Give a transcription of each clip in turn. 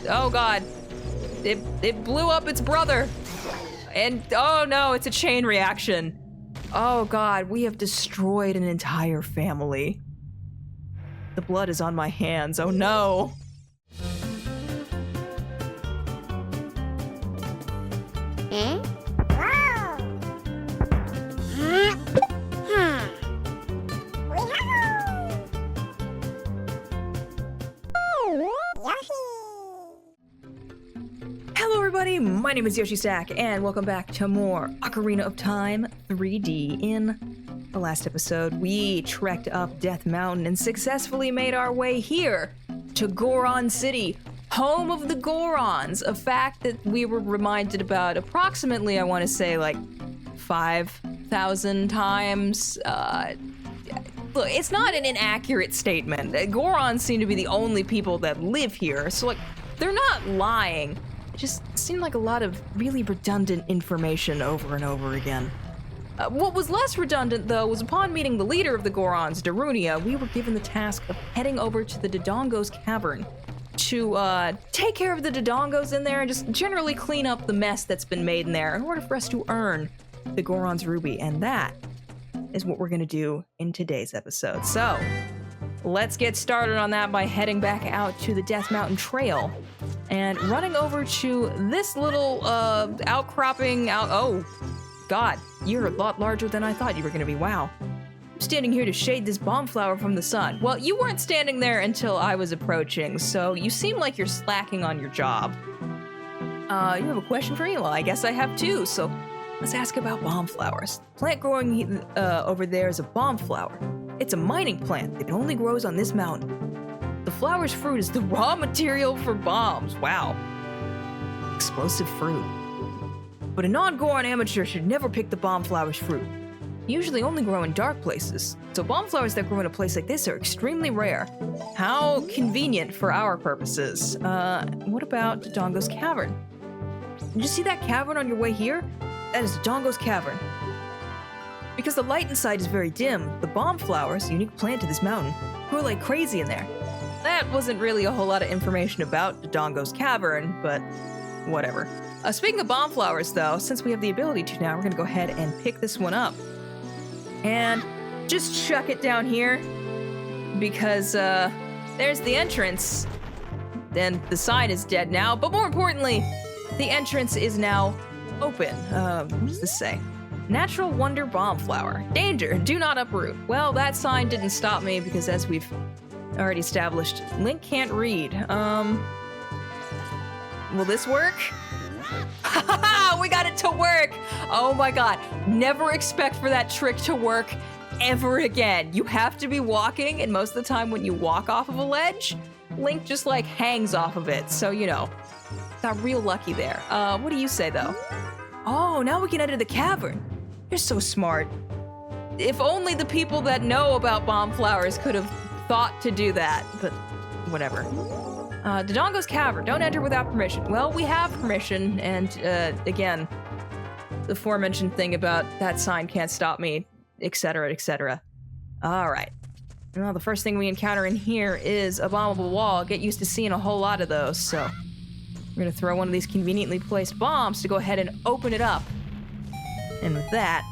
Oh god. It blew up its brother. And oh no, it's a chain reaction. Oh god, we have destroyed an entire family. The blood is on my hands. Oh no. Hello everybody, my name is Yoshi Stack, and welcome back to more Ocarina of Time 3D. In the last episode, we trekked up Death Mountain and successfully made our way here to Goron City, home of the Gorons, a fact that we were reminded about approximately, I want to say, like 5,000 times. Look, it's not an inaccurate statement. Gorons seem to be the only people that live here, so like, they're not lying. It just seemed like a lot of really redundant information over and over again. What was less redundant, though, was upon meeting the leader of the Gorons, Darunia, we were given the task of heading over to the Dodongo's cavern to take care of the Dodongos in there and just generally clean up the mess that's been made in there in order for us to earn the Goron's Ruby, and that is what we're gonna do in today's episode. So, let's get started on that by heading back out to the Death Mountain Trail and running over to this little outcropping oh god, you're a lot larger than I thought you were gonna be. Wow. I'm standing here to shade this bomb flower from the sun. Well, you weren't standing there until I was approaching, so you seem like you're slacking on your job. You have a question for me? Well, I guess I have too, so let's ask about bomb flowers. The plant growing over there is a bomb flower. It's a mining plant that only grows on this mountain. The flower's fruit is the raw material for bombs. Wow. Explosive fruit. But a non-Goron amateur should never pick the bomb flower's fruit. They usually only grow in dark places, so bomb flowers that grow in a place like this are extremely rare. How convenient for our purposes. What about Dodongo's cavern? Did you see that cavern on your way here? That is Dodongo's cavern. Because the light inside is very dim, the bomb flowers, a unique plant to this mountain, grow like crazy in there. That wasn't really a whole lot of information about Dodongo's cavern, but whatever. Speaking of bomb flowers, though, since we have the ability to now, we're gonna go ahead and pick this one up. And just chuck it down here, because there's the entrance. And the sign is dead now, but more importantly, the entrance is now open. What does this say? Natural Wonder Bomb Flower. Danger, do not uproot. Well, that sign didn't stop me because as we've already established, Link can't read. Will this work? We got it to work! Oh my god, never expect for that trick to work ever again. You have to be walking, and most of the time when you walk off of a ledge, Link just like hangs off of it, so you know. Got real lucky there. What do you say though? Oh, now we can enter the cavern. You're so smart. If only the people that know about bomb flowers could have thought to do that, but whatever. Dodongo's cavern, don't enter without permission. Well, we have permission, and again, the aforementioned thing about that sign can't stop me, etc., etc. Alright. Well, the first thing we encounter in here is a bombable wall. Get used to seeing a whole lot of those, so we're gonna throw one of these conveniently placed bombs to go ahead and open it up. And with that,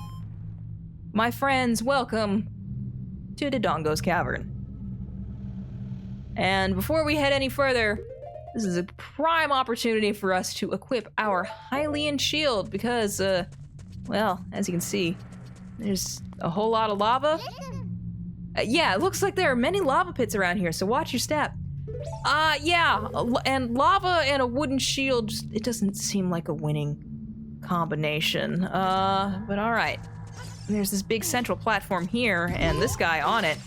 my friends, welcome to Dodongo's cavern. And before we head any further, this is a prime opportunity for us to equip our Hylian shield because, well, as you can see, there's a whole lot of lava. Yeah, it looks like there are many lava pits around here, so watch your step. Yeah, and lava and a wooden shield, just, it doesn't seem like a winning combination. But alright. There's this big central platform here, and this guy on it.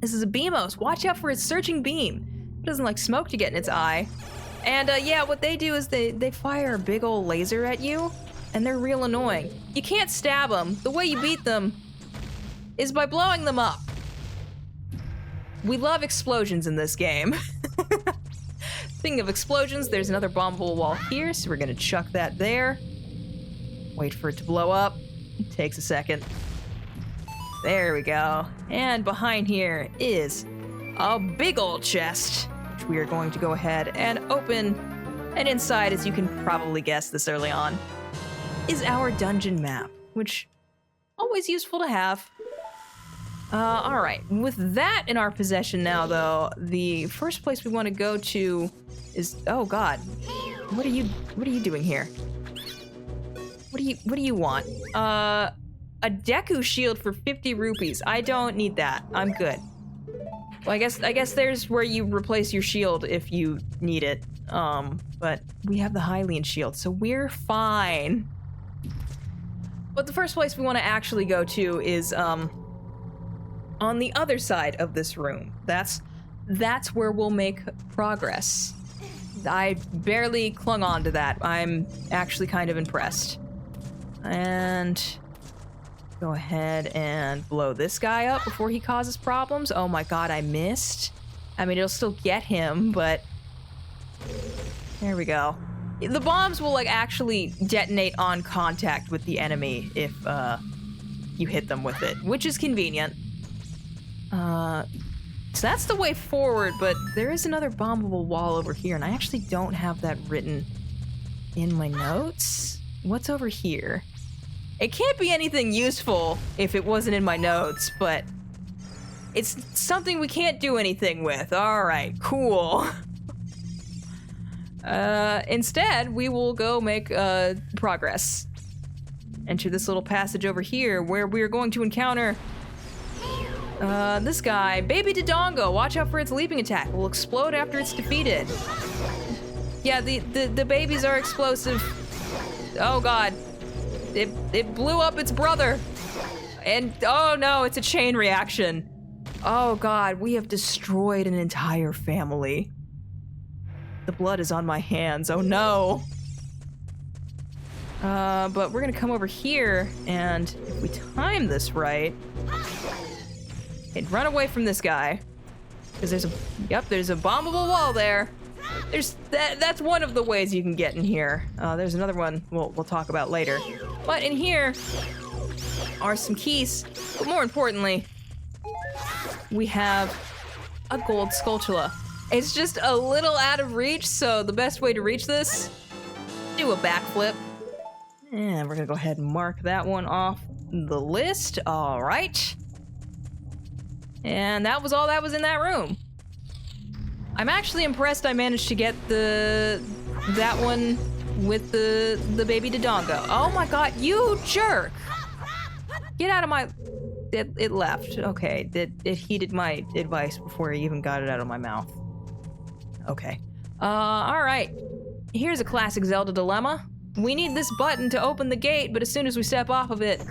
This is a Beamos. Watch out for its searching beam. It doesn't like smoke to get in its eye. And yeah, what they do is they fire a big old laser at you, and they're real annoying. You can't stab them. The way you beat them is by blowing them up. We love explosions in this game. Speaking of explosions, there's another bombable wall here, so we're gonna chuck that there. Wait for it to blow up. It takes a second. There we go. And behind here is a big old chest, which which we are going to go ahead and open. And inside, as you can probably guess this early on, is our dungeon map, which always useful to have. All right, with that in our possession now, though, the first place we want to go to is, oh God, what are you doing here? What do you want? A Deku shield for 50 rupees. I don't need that. I'm good. Well, I guess there's where you replace your shield if you need it. But we have the Hylian shield, so we're fine. But the first place we want to actually go to is, on the other side of this room. That's where we'll make progress. I barely clung on to that. I'm actually kind of impressed. And go ahead and blow this guy up before he causes problems. Oh my God, I missed. I mean, it'll still get him, but there we go. The bombs will like actually detonate on contact with the enemy if you hit them with it, which is convenient. So that's the way forward, but there is another bombable wall over here, and I actually don't have that written in my notes. What's over here? It can't be anything useful if it wasn't in my notes, but it's something we can't do anything with. All right, cool. Instead, we will go make progress. Enter this little passage over here where we're going to encounter this guy, Baby Dodongo. Watch out for its leaping attack. It will explode after it's defeated. Yeah, the babies are explosive. Oh God. It blew up its brother. And oh no, it's a chain reaction. Oh God, we have destroyed an entire family. The blood is on my hands. Oh no. But we're gonna come over here, and if we time this right, and run away from this guy, because there's a bombable wall there. That's one of the ways you can get in here. There's another one we'll talk about later. But in here are some keys, but more importantly, we have a gold skulltula. It's just a little out of reach, so the best way to reach this, do a backflip. And we're gonna go ahead and mark that one off the list. All right. And that was all that was in that room. I'm actually impressed I managed to get that one with the Baby Dodongo. Oh my God, you jerk! Get out of my... It left. Okay, it heeded my advice before I even got it out of my mouth. Okay. Alright. Here's a classic Zelda dilemma. We need this button to open the gate, but as soon as we step off of it,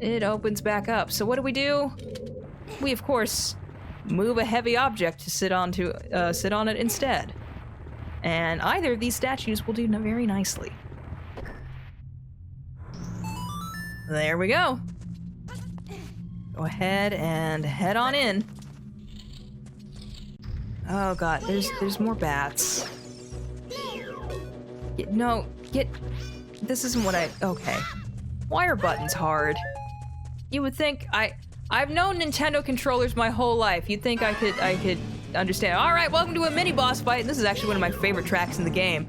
it opens back up. So what do? We, of course, move a heavy object to sit on it instead. And either of these statues will do very nicely. There we go. Go ahead and head on in. Oh God, there's more bats. This isn't what okay. Why are buttons hard? You would think I've known Nintendo controllers my whole life. You'd think I could understand. All right, welcome to a mini boss fight. This is actually one of my favorite tracks in the game.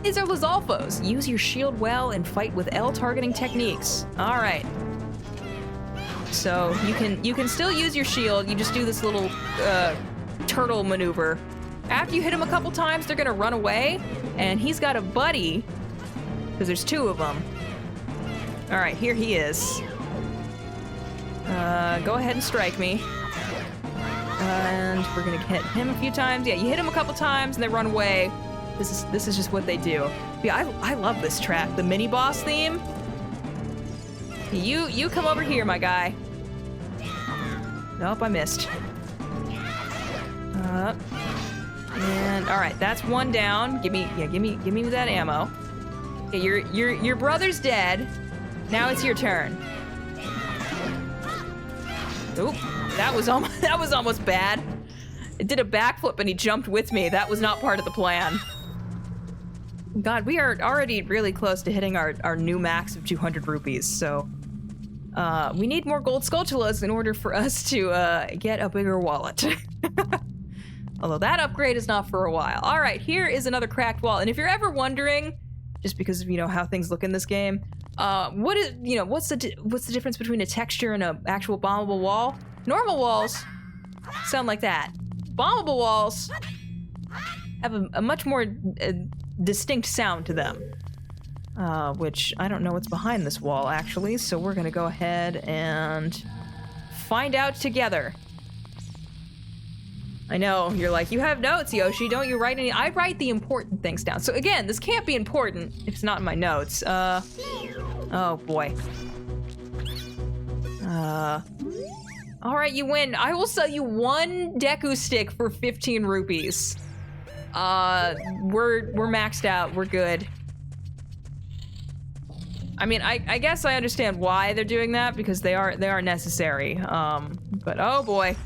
These are Lizalfos. Use your shield well and fight with L targeting techniques. All right. So you can still use your shield. You just do this little turtle maneuver. After you hit him a couple times, they're gonna run away, and he's got a buddy because there's two of them. All right, here he is. Go ahead and strike me. And we're gonna hit him a few times. Yeah, you hit him a couple times and they run away. This is just what they do. Yeah, I love this track. The mini boss theme. You come over here, my guy. Nope, I missed. And all right, that's one down. Give me that ammo. Okay, your brother's dead. Now it's your turn. Oop, that was almost bad. It did a backflip and he jumped with me. That was not part of the plan. God, we are already really close to hitting our new max of 200 rupees, so we need more gold skulltulas in order for us to get a bigger wallet. Although that upgrade is not for a while. All right, here is another cracked wall. And if you're ever wondering, just because of, you know, how things look in this game, what's the difference between a texture and an actual bombable wall? Normal walls sound like that. Bombable walls have a much more distinct sound to them. Which I don't know what's behind this wall, actually, so we're gonna go ahead and find out together. I know, you're like, you have notes, Yoshi, don't you write any? I write the important things down. So again, this can't be important if it's not in my notes. Oh boy. All right, you win. I will sell you 1 Deku stick for 15 rupees. We're maxed out, we're good. I mean, I guess I understand why they're doing that, because they are necessary. But oh boy.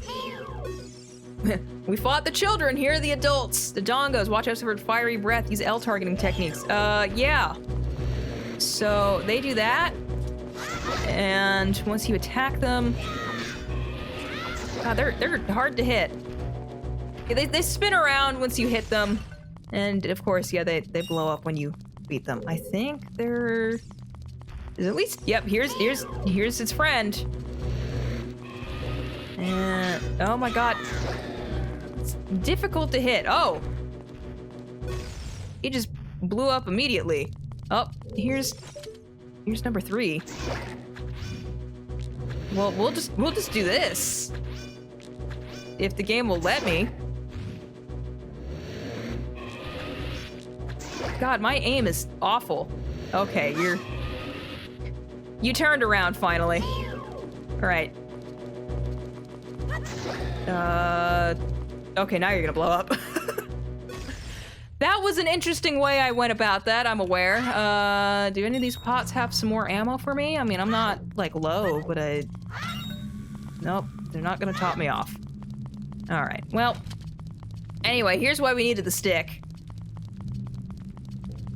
We fought the children, here are the adults. The dongos, watch out for fiery breath, use L targeting techniques. Yeah. So they do that. And once you attack them, God, they're hard to hit. Yeah, they spin around once you hit them. And of course, yeah, they blow up when you beat them. I think there's at least, yep, here's its friend. And oh my God. It's difficult to hit. Oh. He just blew up immediately. Oh, here's number 3. Well, we'll just do this. If the game will let me. God, my aim is awful. Okay, you turned around finally. All right. Okay, now you're gonna blow up. That was an interesting way I went about that, I'm aware. Do any of these pots have some more ammo for me? I mean, I'm not, like, low, but nope, they're not gonna top me off. Alright, well, anyway, here's why we needed the stick.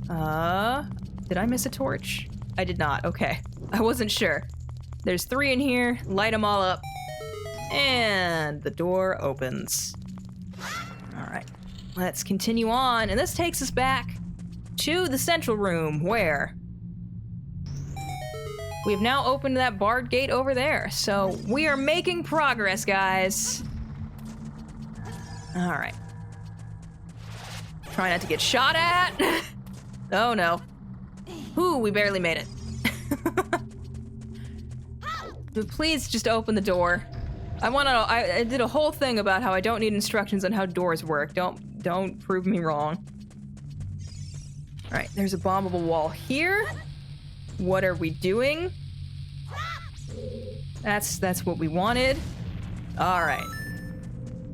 Did I miss a torch? I did not, okay. I wasn't sure. There's 3 in here, light them all up, and the door opens. Alright, let's continue on, and this takes us back to the central room, where we have now opened that barred gate over there, so we are making progress, guys. Alright. Try not to get shot at. Oh no. Ooh, we barely made it. But please just open the door. I did a whole thing about how I don't need instructions on how doors work. Don't prove me wrong. Alright, there's a bombable wall here. What are we doing? That's what we wanted. Alright.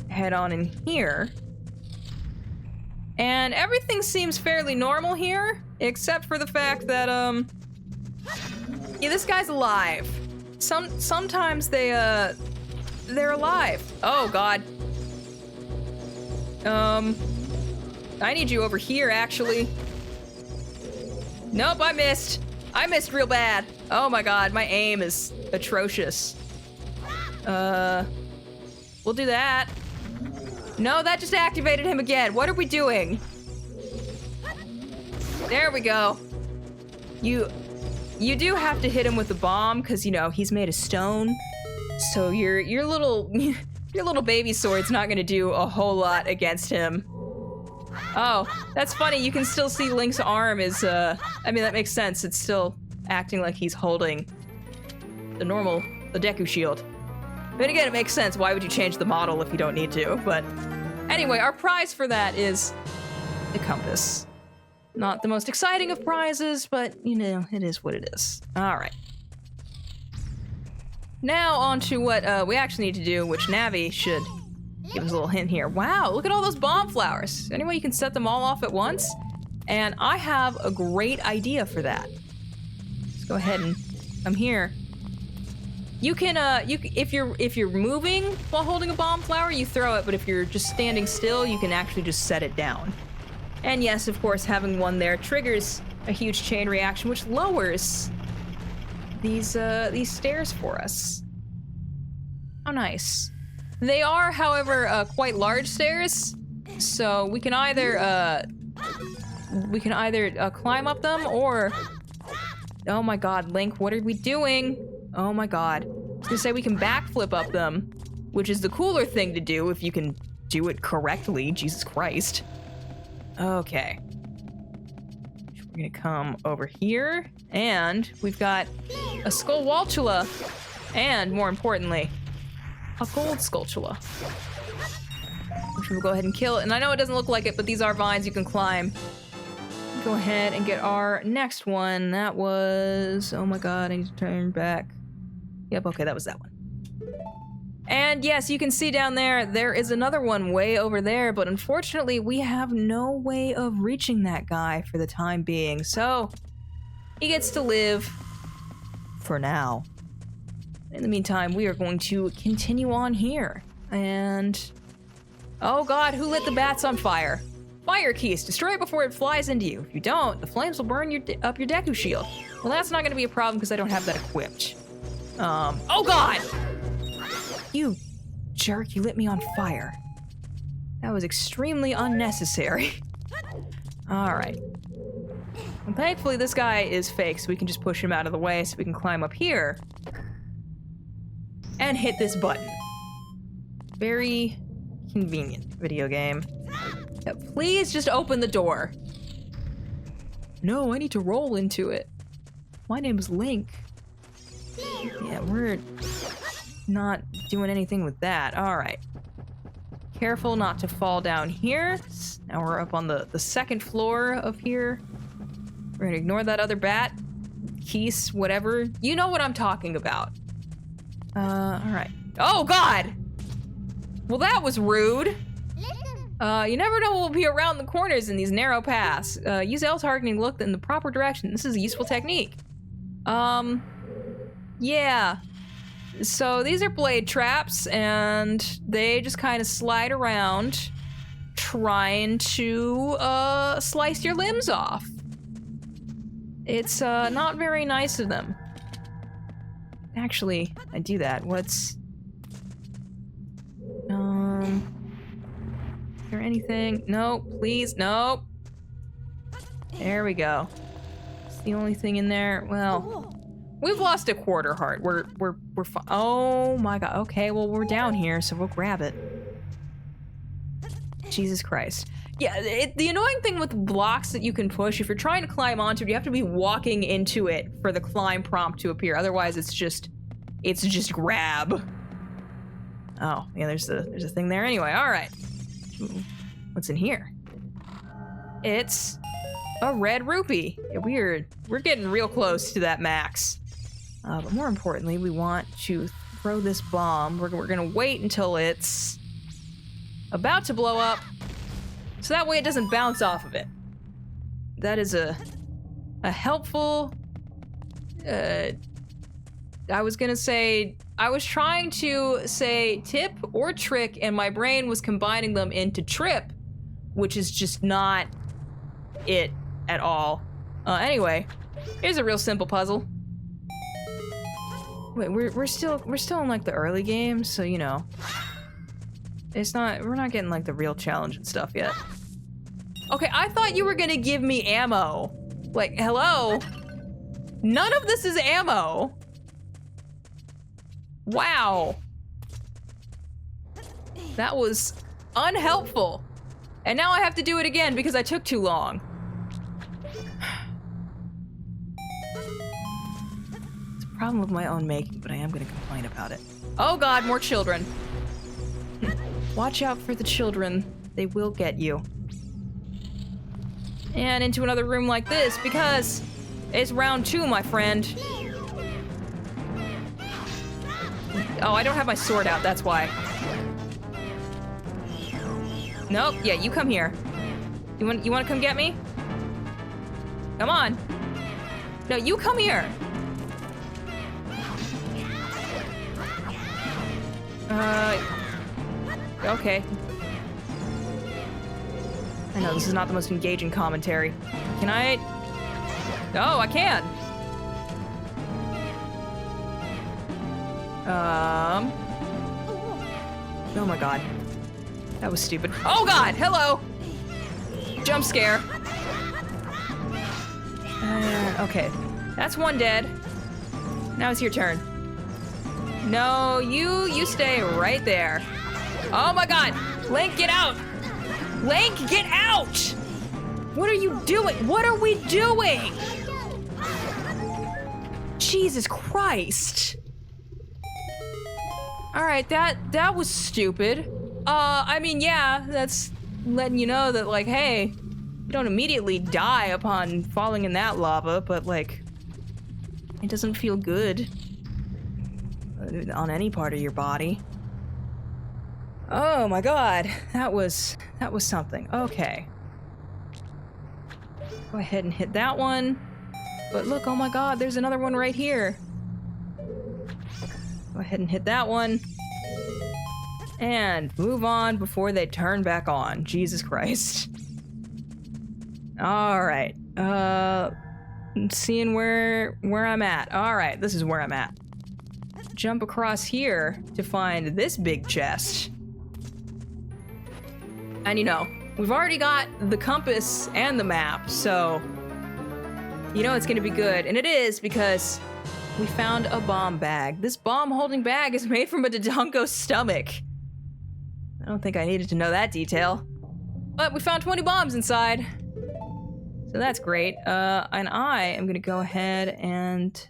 Head on in here. And everything seems fairly normal here, except for the fact that, yeah, this guy's alive. Sometimes they're alive. Oh, God. I need you over here, actually. Nope, I missed. I missed real bad. Oh my God, my aim is atrocious. We'll do that. No, that just activated him again. What are we doing? There we go. You do have to hit him with the bomb, because, you know, he's made of stone. So your little baby sword's not gonna do a whole lot against him. Oh, that's funny. You can still see Link's arm is, I mean, that makes sense. It's still acting like he's holding the Deku shield. But again, it makes sense. Why would you change the model if you don't need to? But anyway, our prize for that is the compass. Not the most exciting of prizes, but, you know, it is what it is. All right. Now on to what we actually need to do, which Navi should give us a little hint here. Wow, look at all those bomb flowers. Any way you can set them all off at once? And I have a great idea for that. Let's go ahead and come here. You can, if you're moving while holding a bomb flower, you throw it, but if you're just standing still, you can actually just set it down. And yes, of course, having one there triggers a huge chain reaction, which lowers these stairs for us. How nice. They are, however, quite large stairs, so we can either climb up them or... Oh my god, Link, what are we doing? Oh my god. I was gonna say we can backflip up them, which is the cooler thing to do if you can do it correctly, Jesus Christ. Okay. We're gonna come over here, and we've got a Skullwaltula, and more importantly, a gold Skulltula. Which we'll go ahead and kill. And I know it doesn't look like it, but these are vines you can climb. Go ahead and get our next one. That was... Oh my god, I need to turn back. Yep, okay, that was that one. And yes, you can see down there, there is another one way over there, but unfortunately, we have no way of reaching that guy for the time being. So, he gets to live for now. In the meantime, we are going to continue on here. And... Oh god, who lit the bats on fire? Fire keys. Destroy it before it flies into you. If you don't, the flames will burn up your Deku shield. Well, that's not going to be a problem because I don't have that equipped. Oh god! You jerk, you lit me on fire. That was extremely unnecessary. Alright. And thankfully this guy is fake, so we can just push him out of the way so we can climb up here. And hit this button. Very convenient video game. Yeah, please just open the door. No, I need to roll into it. My name is Link. Yeah, we're not doing anything with that. Alright. Careful not to fall down here. Now we're up on the second floor of here. We're gonna ignore that other bat. Keese, whatever. You know what I'm talking about. Alright. Oh, God! Well, that was rude. You never know what will be around the corners in these narrow paths. Use L targeting to look in the proper direction. This is a useful technique. Yeah. So these are blade traps, and they just kind of slide around, trying to, slice your limbs off. It's, not very nice of them. Actually, I do that. What's... Is there anything? No, please, no. There we go. It's the only thing in there. Well, we've lost a quarter heart. We're fine. Oh my god. Okay, well, we're down here, so we'll grab it. Jesus Christ. Yeah, the annoying thing with blocks that you can push, if you're trying to climb onto it, you have to be walking into it for the climb prompt to appear. Otherwise, it's just grab. Oh, yeah, there's a thing there anyway. All right. What's in here? It's a red rupee. Yeah, we're getting real close to that max. But more importantly, we want to throw this bomb. We're gonna wait until it's about to blow up, so that way it doesn't bounce off of it. That is a helpful. I was trying to say tip or trick, and my brain was combining them into trip, which is just not it at all. Anyway, here's a real simple puzzle. Wait, we're still in like the early games, so you know, we're not getting like the real challenge and stuff yet. Okay, I thought you were gonna give me ammo. Like, hello? None of this is ammo. Wow. That was unhelpful. And now I have to do it again because I took too long. It's a problem of my own making, but I am going to complain about it. Oh god, more children. Watch out for the children. They will get you. And into another room like this because it's round 2, my friend. Oh, I don't have my sword out, that's why. Nope, yeah, you come here. You want to come get me? Come on. No, you come here. Okay. I know this is not the most engaging commentary. Can I? Oh, I can. Oh my god. That was stupid. Oh god! Hello! Jump scare. Okay. That's one dead. Now it's your turn. No, you stay right there. Oh my god! Link, get out! Link, get out! What are you doing? What are we doing? Jesus Christ. Alright, that was stupid. I mean, yeah, that's letting you know that, like, hey, you don't immediately die upon falling in that lava, but, like, it doesn't feel good on any part of your body. Oh my god, that was something. Okay. Go ahead and hit that one. But look, oh my god, there's another one right here. Go ahead and hit that one. And move on before they turn back on. Jesus Christ. Alright. Seeing where I'm at. Alright, this is where I'm at. Jump across here to find this big chest. And you know, we've already got the compass and the map, so you know it's gonna be good. And it is, because we found a bomb bag. This bomb-holding bag is made from a Dodongo's stomach. I don't think I needed to know that detail. But we found 20 bombs inside. So that's great. And I am gonna go ahead and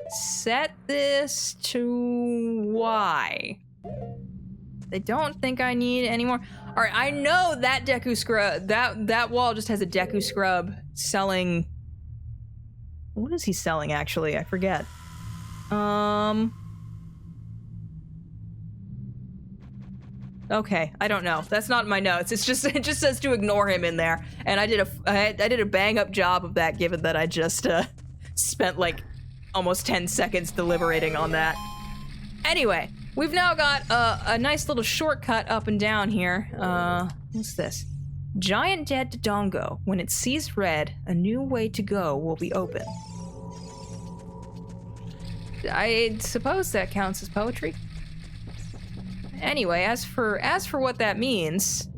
set this to Y. I don't think I need any more. All right, I know that Deku Scrub, that wall just has a Deku Scrub selling. What is he selling, actually? I forget. Okay, I don't know. That's not in my notes. It just says to ignore him in there. And I did a bang up job of that, given that I just spent like almost 10 seconds deliberating on that. Anyway, we've now got a nice little shortcut up and down here. What's this? Giant dead Dodongo. When it sees red, a new way to go will be open. I suppose that counts as poetry. Anyway, as for what that means,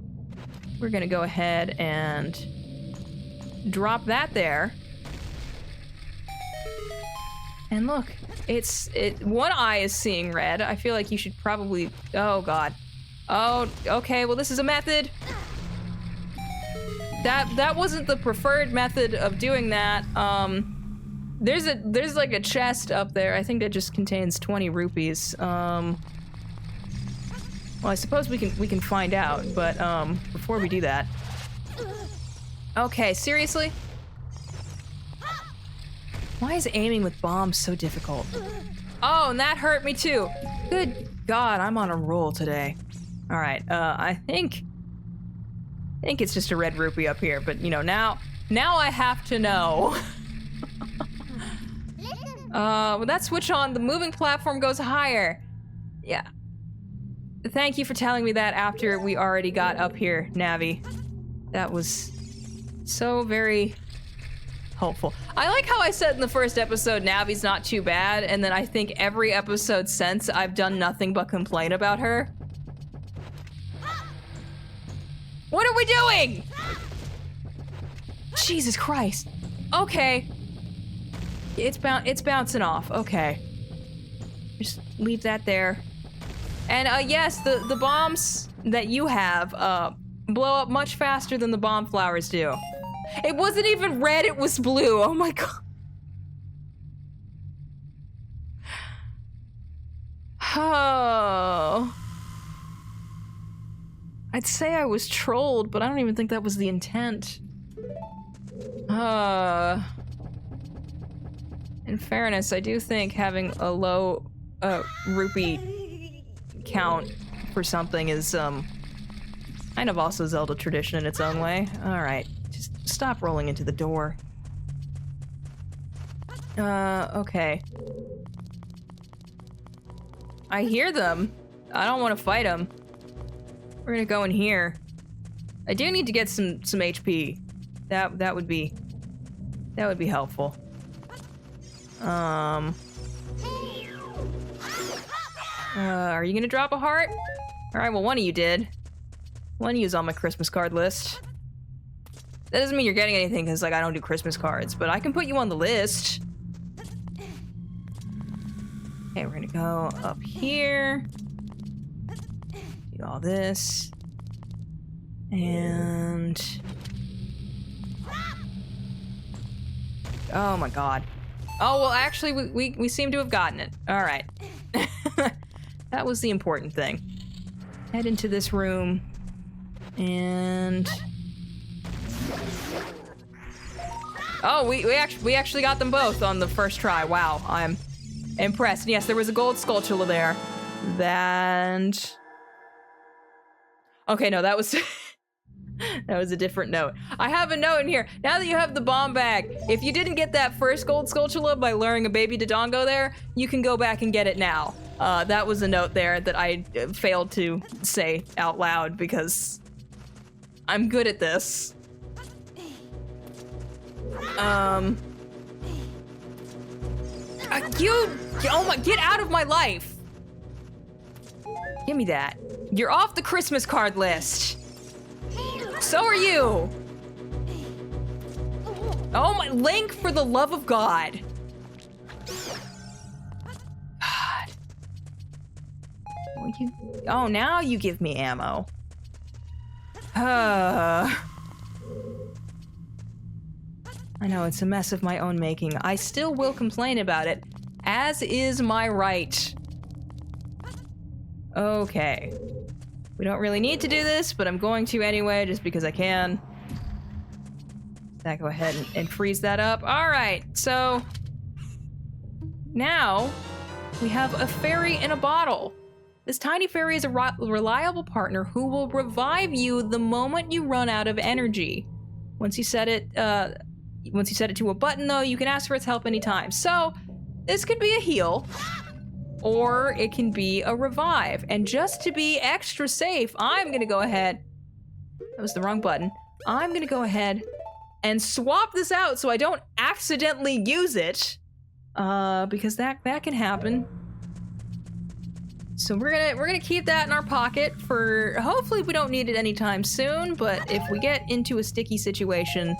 we're gonna go ahead and drop that there. And look, one eye is seeing red. I feel like you should probably, oh god. Oh, okay, well this is a method. That wasn't the preferred method of doing that. There's like a chest up there. I think that just contains 20 rupees. Well, I suppose we can find out, but before we do that. Okay, seriously? Why is aiming with bombs so difficult? Oh, and that hurt me too. Good God, I'm on a roll today. All right, I think it's just a red rupee up here, but you know, now I have to know. With that switch on, the moving platform goes higher. Yeah. Thank you for telling me that after we already got up here, Navi. That was so very helpful. I like how I said in the first episode, Navi's not too bad, and then I think every episode since, I've done nothing but complain about her. What are we doing? Jesus Christ. Okay. It's bouncing off. Okay. Just leave that there. And yes, the bombs that you have blow up much faster than the bomb flowers do. It wasn't even red, it was blue. Oh my god. Oh. I'd say I was trolled, but I don't even think that was the intent. In fairness, I do think having a low rupee count for something is kind of also Zelda tradition in its own way. Alright, just stop rolling into the door. Okay. I hear them. I don't want to fight them. We're gonna go in here. I do need to get some HP. That would be helpful. Are you gonna drop a heart? Alright, well, one of you did. One of you's on my Christmas card list. That doesn't mean you're getting anything, because, like, I don't do Christmas cards, but I can put you on the list. Okay, we're gonna go up here. Do all this. And... oh my god. Oh, well, actually, we seem to have gotten it. Alright. That was the important thing. Head into this room. And... oh, we actually got them both on the first try. Wow, I'm impressed. Yes, there was a gold skulltula there. And... okay, no, that was... that was a different note. I have a note in here. Now that you have the bomb bag, if you didn't get that first gold skulltula by luring a baby Dodongo there, you can go back and get it now. That was a note there that I failed to say out loud because I'm good at this. Oh my, get out of my life. Give me that. You're off the Christmas card list. So are you. Oh my, Link, for the love of God. God. Well, oh, now you give me ammo. I know, it's a mess of my own making. I still will complain about it, as is my right. Okay. We don't really need to do this, but I'm going to anyway, just because I can. Go ahead and freeze that up. Alright, so... now, we have a fairy in a bottle. This tiny fairy is a reliable partner who will revive you the moment you run out of energy. Once you set it to a button, though, you can ask for its help anytime. So, this could be a heal, or it can be a revive. And just to be extra safe, I'm gonna go ahead... that was the wrong button. I'm gonna go ahead and swap this out so I don't accidentally use it. Because that can happen. So we're gonna keep that in our pocket for... hopefully we don't need it anytime soon, but if we get into a sticky situation,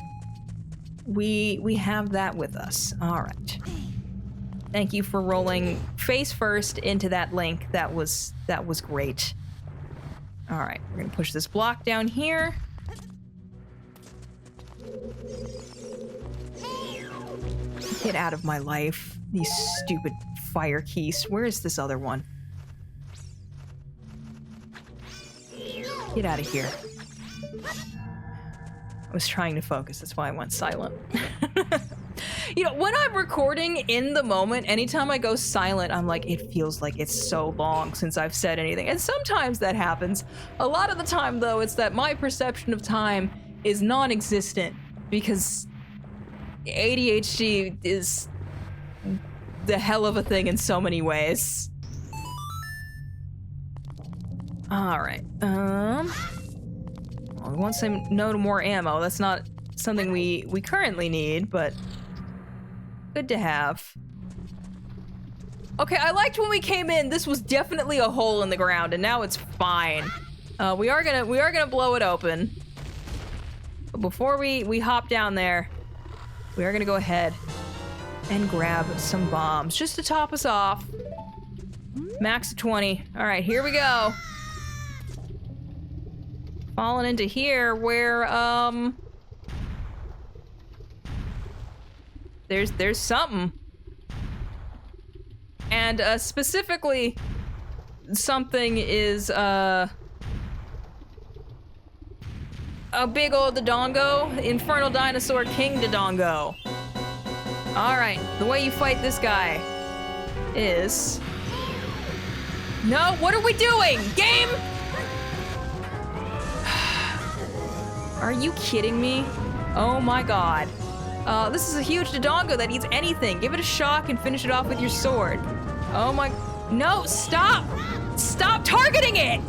we have that with us. All right. Thank you for rolling face first into that link. That was great. All right, we're gonna push this block down here. Get out of my life, these stupid fire keys. Where is this other one? Get out of here. I was trying to focus, that's why I went silent. You know, when I'm recording in the moment, anytime I go silent, I'm like, it feels like it's so long since I've said anything. And sometimes that happens. A lot of the time, though, it's that my perception of time is non-existent because ADHD is the hell of a thing in so many ways. Alright, well, we want some no more ammo. That's not something we currently need, but good to have. Okay, I liked when we came in, this was definitely a hole in the ground, and now it's fine. We are gonna blow it open. But before we hop down there, we are gonna go ahead and grab some bombs just to top us off. Max of 20. All right, here we go. Falling into here where, there's something. And, specifically, something is, a big old Dodongo, Infernal Dinosaur King Dodongo. Alright, the way you fight this guy is... no, what are we doing? Game? Are you kidding me? Oh my god. This is a huge Dodongo that eats anything. Give it a shock and finish it off with your sword. Oh my... no, stop! Stop targeting it!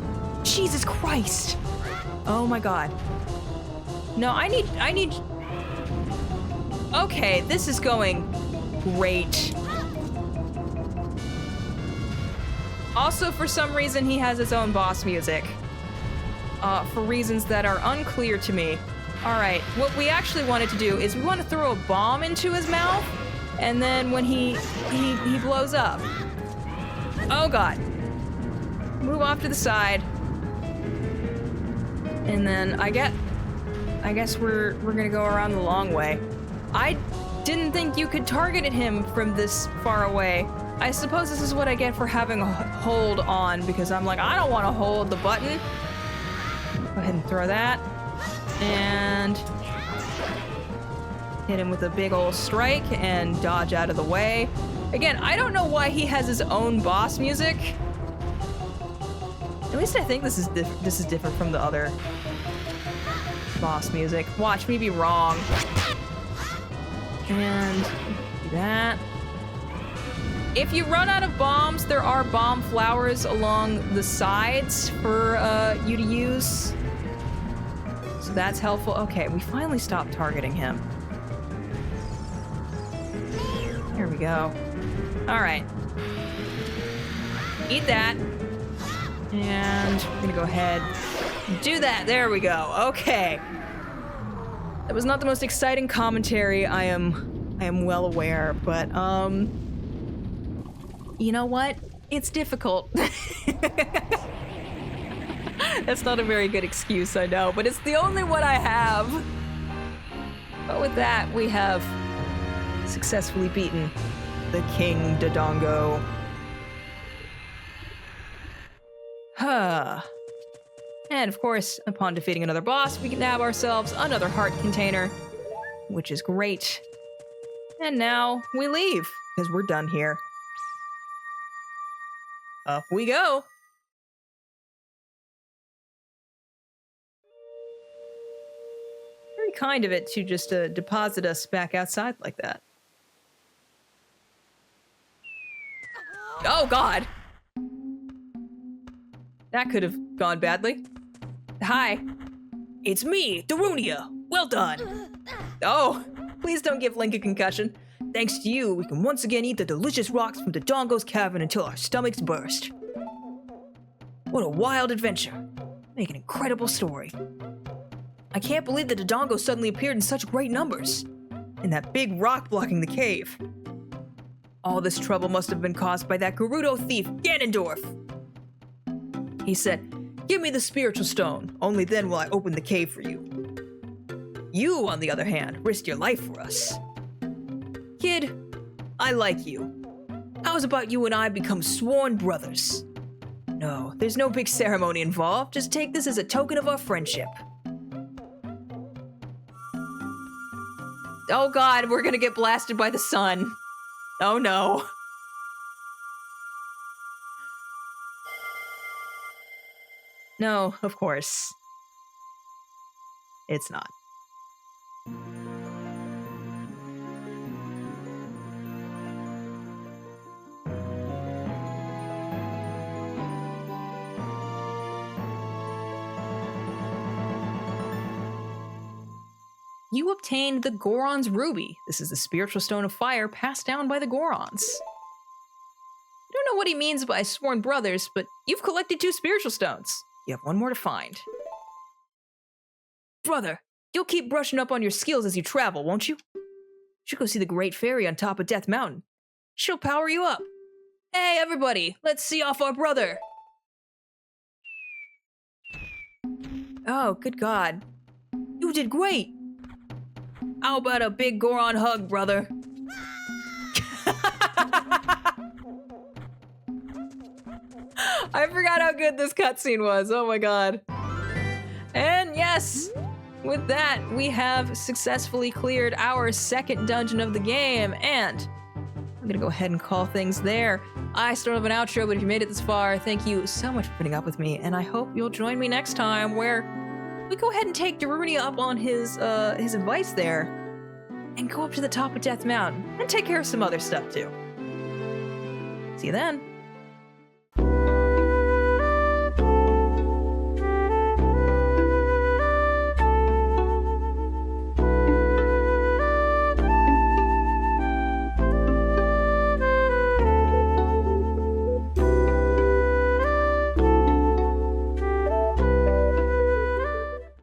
Jesus Christ. Oh my god. No, I need... okay, this is going great. Also, for some reason, he has his own boss music. For reasons that are unclear to me. All right, what we actually wanted to do is we want to throw a bomb into his mouth, and then when he blows up. Oh God. Move off to the side. And then I guess we're gonna go around the long way. I didn't think you could target him from this far away. I suppose this is what I get for having a hold on, because I'm like, I don't want to hold the button. Go ahead and throw that. And hit him with a big old strike and dodge out of the way. Again, I don't know why he has his own boss music. At least I think this is different from the other boss music. Watch me be wrong. And do that. If you run out of bombs, there are bomb flowers along the sides for you to use. So that's helpful. Okay, we finally stopped targeting him. Here we go. All right. Eat that. And we're gonna go ahead and do that. There we go. Okay. That was not the most exciting commentary, I am well aware, but you know what? It's difficult. That's not a very good excuse, I know, but it's the only one I have. But with that, we have successfully beaten the King Dodongo. And of course, upon defeating another boss, we can nab ourselves another heart container, which is great. And now we leave, because we're done here. Up we go. Very kind of it to just deposit us back outside like that. Oh God. That could have gone badly. Hi. It's me, Darunia. Well done. Oh, please don't give Link a concussion. Thanks to you, we can once again eat the delicious rocks from Dodongo's cavern until our stomachs burst. What a wild adventure. Make an incredible story. I can't believe that Dodongo suddenly appeared in such great numbers. And that big rock blocking the cave. All this trouble must have been caused by that Gerudo thief, Ganondorf. He said, "Give me the spiritual stone, only then will I open the cave for you." You, on the other hand, risked your life for us. Kid, I like you. How's about you and I become sworn brothers? No, there's no big ceremony involved, just take this as a token of our friendship. Oh God, we're gonna get blasted by the sun. Oh no. No, of course. It's not. You obtained the Goron's Ruby. This is the spiritual stone of fire passed down by the Gorons. I don't know what he means by sworn brothers, but you've collected 2 spiritual stones. You have 1 more to find. Brother, you'll keep brushing up on your skills as you travel, won't you? Should go see the Great Fairy on top of Death Mountain. She'll power you up. Hey, everybody, let's see off our brother. Oh, good God. You did great. How about a big Goron hug, brother? I forgot how good this cutscene was. Oh my God. And yes, with that, we have successfully cleared our 2nd dungeon of the game. And I'm gonna go ahead and call things there. I still have an outro, but if you made it this far, thank you so much for putting up with me. And I hope you'll join me next time where we go ahead and take Darunia up on his advice there and go up to the top of Death Mountain and take care of some other stuff too. See you then.